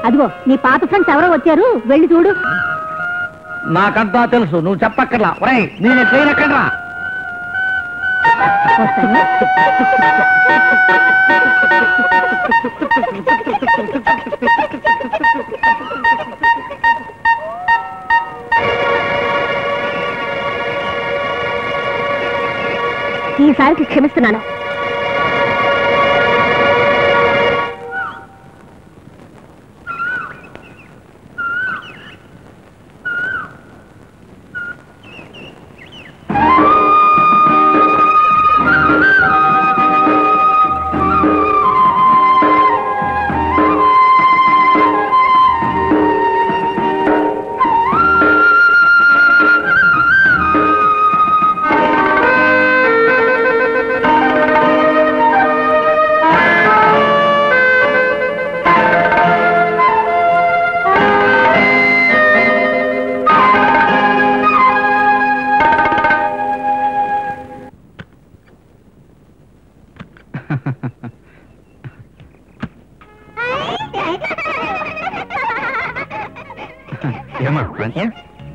అదిగో నీ పాత ఫ్రెండ్స్ ఎవరో వచ్చారు, వెళ్ళి చూడు. నాకంతా తెలుసు, నువ్వు చెప్పక్కర్లా. ఒరేయ్ నేను ట్రైన్ ఎక్కడ్రా. ఈసారికి క్షమిస్తున్నాను.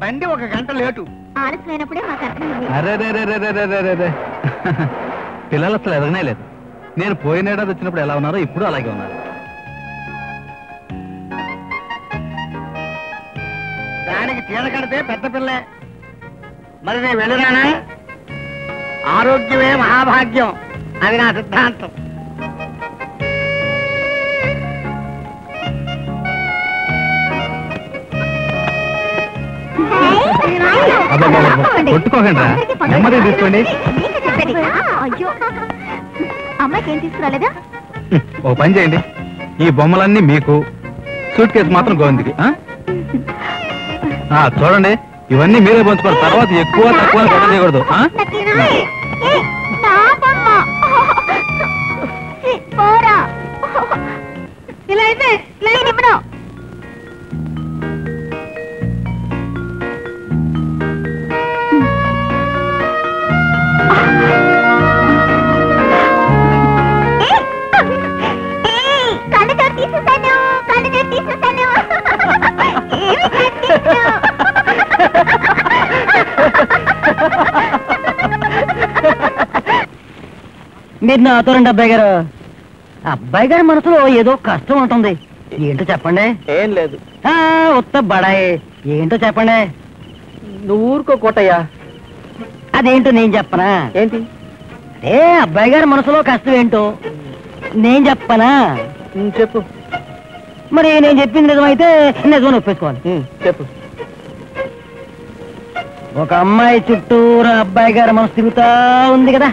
బండి 1 గంట లేటు. ఆలస్యమైనప్పుడే మాకు అర్థమైంది. అరే పిల్లలు అసలు ఎదగనే లేదు. నేను పోయినేడాది వచ్చినప్పుడు ఎలా ఉన్నారో ఇప్పుడు అలాగే ఉన్నారు. దానికి తీర కడితే పెద్ద పిల్లే. మరి నేను వెళ్ళరానా? ఆరోగ్యమే మహాభాగ్యం, అది నా సిద్ధాంతం. కొట్టుకోకండి, నెమ్మది తీసుకోండి. అయ్యో, అమ్మాయికి ఏం తీసుకురాలేదా? ఓ పని చేయండి, ఈ బొమ్మలన్నీ మీకు, సూట్ కేసు మాత్రం గోవింద్కి. చూడండి, ఇవన్నీ మీరే పంచుకోరు. తర్వాత ఎక్కువ తక్కువ గొడవ చేయకూడదు. ఇలా అయితే మీరు నాతో రండి అబ్బాయి గారు. అబ్బాయి గారి మనసులో ఏదో కష్టం ఉంటుంది. ఏంటో చెప్పండి. ఏం లేదు. ఉత్త బడాయి ఏంటో చెప్పండి. నువ్వు ఊరుకో కోటయ్యా. అదేంటో నేను చెప్పనా? ఏంటి? అదే అబ్బాయి గారి మనసులో కష్టం ఏంటో నేను చెప్పనా? చెప్పు. మరి నేను చెప్పింది నిజమైతే నిజమని ఒప్పేసుకోవాలి. చెప్పు. ఒక అమ్మాయి చుట్టూరా అబ్బాయి గారి మనసు తిరుగుతా ఉంది కదా.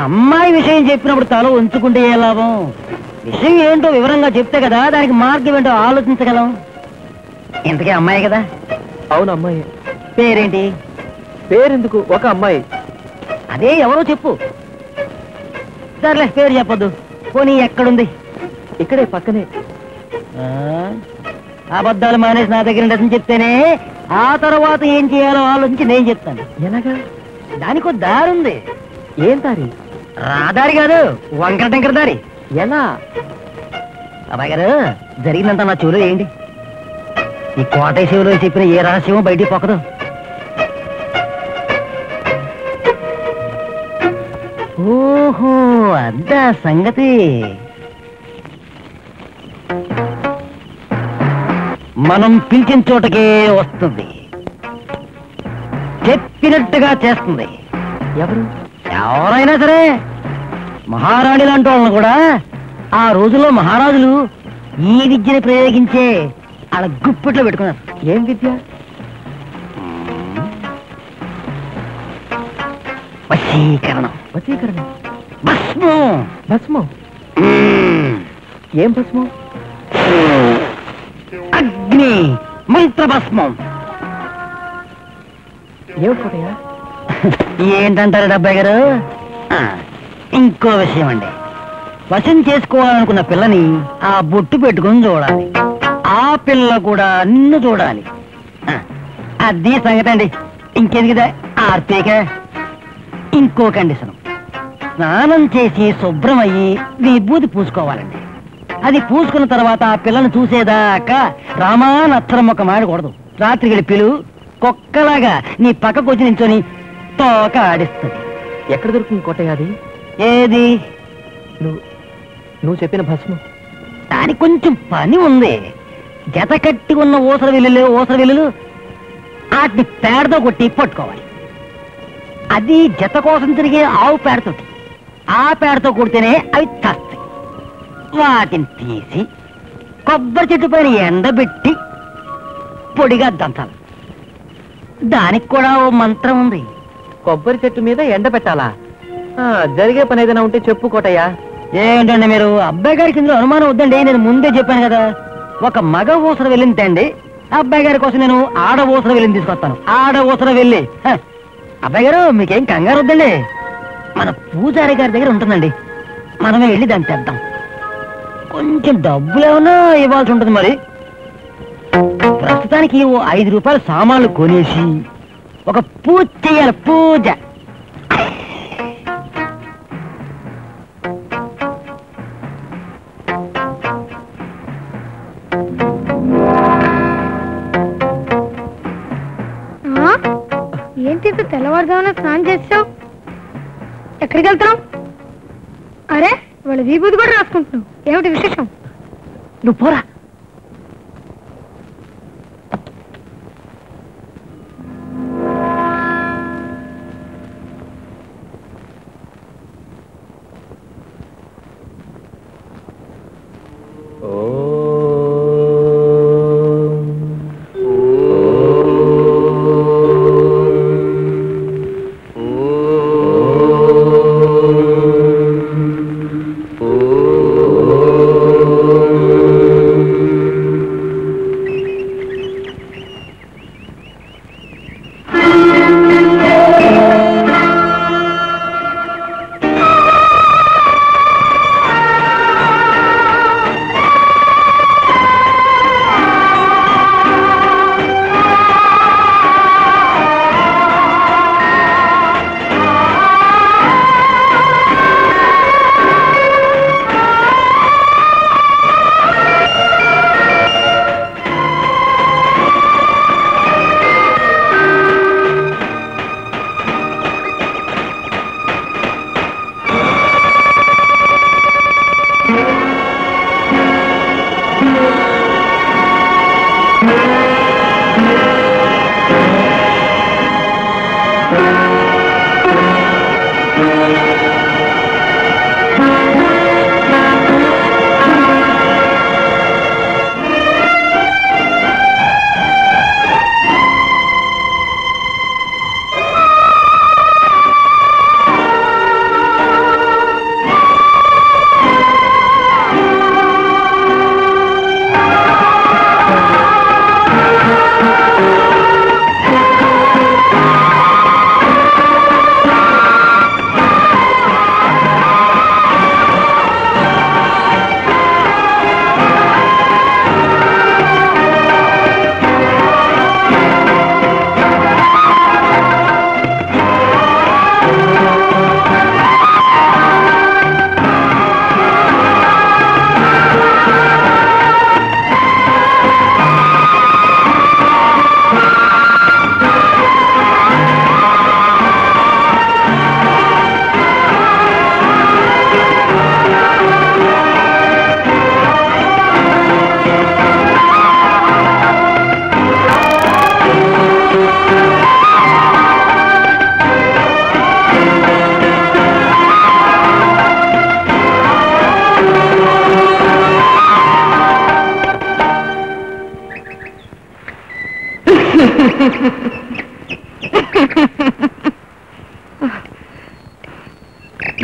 అమ్మాయి విషయం చెప్పినప్పుడు తల ఉంచుకుంటే ఏ లాభం? విషయం ఏంటో వివరంగా చెప్తే కదా దానికి మార్గం ఏంటో ఆలోచించగలం. ఇంతకీ అమ్మాయి కదా? అవును, అమ్మాయి. పేరేంటి? పేరెందుకు, ఒక అమ్మాయి. అదే ఎవరో చెప్పు. సర్లే, పేరు చెప్పొద్దు. పోనీ ఎక్కడుంది? ఇక్కడే పక్కనే. అబద్ధాలు మానేసి నా దగ్గర నిజం చెప్తేనే ఆ తర్వాత ఏం చేయాలో ఆలోచించి నేను చెప్తాను. ఎలాగా? దానికో దారి ఉంది. ఏం దారి? రాదారి కాదు, వంకర టెంకర దారి. ఎలా? అబ్బాయి గారు, జరిగిందంతా నా చెవులో ఏంటి? ఈ కోటయ్య శివులో చెప్పిన ఏ రహస్యమో బయటికి పొక్కదు. ఓహో, అద్దా సంగతి. మనం పిలిచిన చోటకే వస్తుంది, చెప్పినట్టుగా చేస్తుంది. ఎవరు? ఎవరైనా సరే. మహారాణి లాంటి వాళ్ళని కూడా ఆ రోజుల్లో మహారాజులు ఈ విద్యని ప్రయోగించే అలా గుప్పిట్లో పెట్టుకున్నారు. ఏం విద్య? వశీకరణం. వశీకరణం? భస్మం. భస్మం? ఏం భస్మం? అగ్ని మంత్ర భస్మం. ఏమిటయ్యా? ఏంటంటారు డబ్బాయి గారు? ఇంకో విషయం అండి, వశం చేసుకోవాలనుకున్న పిల్లని ఆ బొట్టు పెట్టుకుని చూడాలి. ఆ పిల్ల కూడా నిన్ను చూడాలి. అది సంగతి అండి. ఇంకెందుకుదా ఆర్పేక. ఇంకో కండిషన్, స్నానం చేసి శుభ్రమయ్యి విభూతి పూసుకోవాలండి. అది పూసుకున్న తర్వాత ఆ పిల్లను చూసేదాకా రామా నచ్చరం ఒక మాడకూడదు. రాత్రి వెళ్ళి పిలువు, కుక్కలాగా నీ పక్కకు వచ్చి నించొని తోక ఆడిస్తుంది. ఎక్కడ దొరుకుతుంది కోటయ్య అది? ఏది? నువ్వు చెప్పిన భస్మం. దానికి కొంచెం పని ఉంది. జత కట్టి ఉన్న ఊసర వెల్లులు వాటిని పేడతో కొట్టి పట్టుకోవాలి. అది జత కోసం తిరిగే ఆవు పేడతోటి. ఆ పేడతో కొడితేనే అవి తస్తాయి. వాటిని తీసి కొబ్బరి చెట్టు పైన ఎండబెట్టి పొడిగా దంచాలి. దానికి కూడా ఓ మంత్రం ఉంది. కొబ్బరి చెట్టు మీద ఎండ పెట్టాలా? జరిగే పని ఏదైనా ఉంటే చెప్పు కోటయ్య. ఏంటండి మీరు? అబ్బాయి గారికి ఇందులో అనుమానం వద్దండి, నేను ముందే చెప్పాను కదా. ఒక మగ ఊసర వెళ్ళింది తండి, అబ్బాయి గారి కోసం నేను ఆడ ఊసర వెళ్ళింది తీసుకొస్తాను. ఆడ ఊసర వెళ్ళి అబ్బాయి గారు మీకేం కంగారు వద్దండి, మన పూజారి గారి దగ్గర ఉంటుందండి, మనమే వెళ్ళి దాన్ని తెద్దాం. కొంచెం డబ్బులు ఏమన్నా ఇవ్వాల్సి ఉంటుంది. మరి ప్రస్తుతానికి ఓ 5 రూపాయల సామాన్లు కొనేసి ఒక పూజ చెయ్యాలి. పూజ ఏంటి తెల్లవారుజామున స్నానం చేస్తావు? ఎక్కడికి వెళ్తున్నావు? అరే వాళ్ళు విభూతి కూడా రాసుకుంటున్నావు, ఏమిటి విశేషం? నువ్వు పోరా.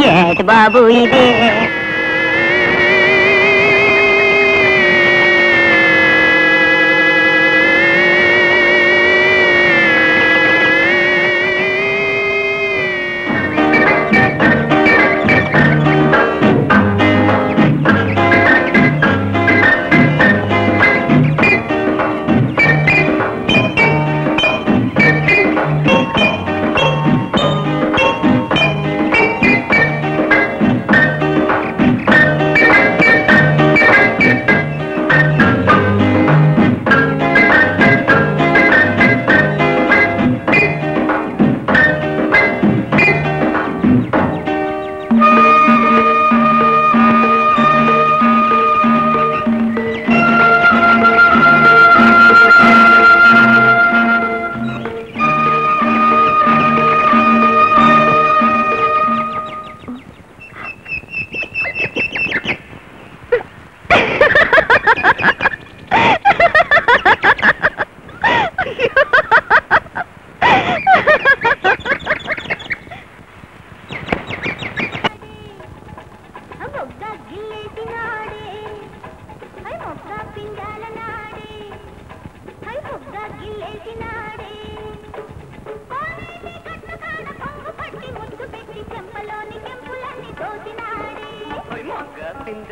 ఏటి బాబు ఇదే?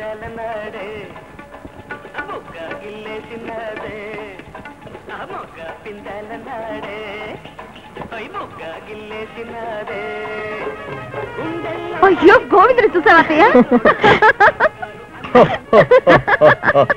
పిందెలనాడే మొగ్గ గిల్లేసినదే మొగ్గ పిందెలనాడే మొగ్గ గిల్లేసినదే అయ్యో గోవిందుడు చూసావా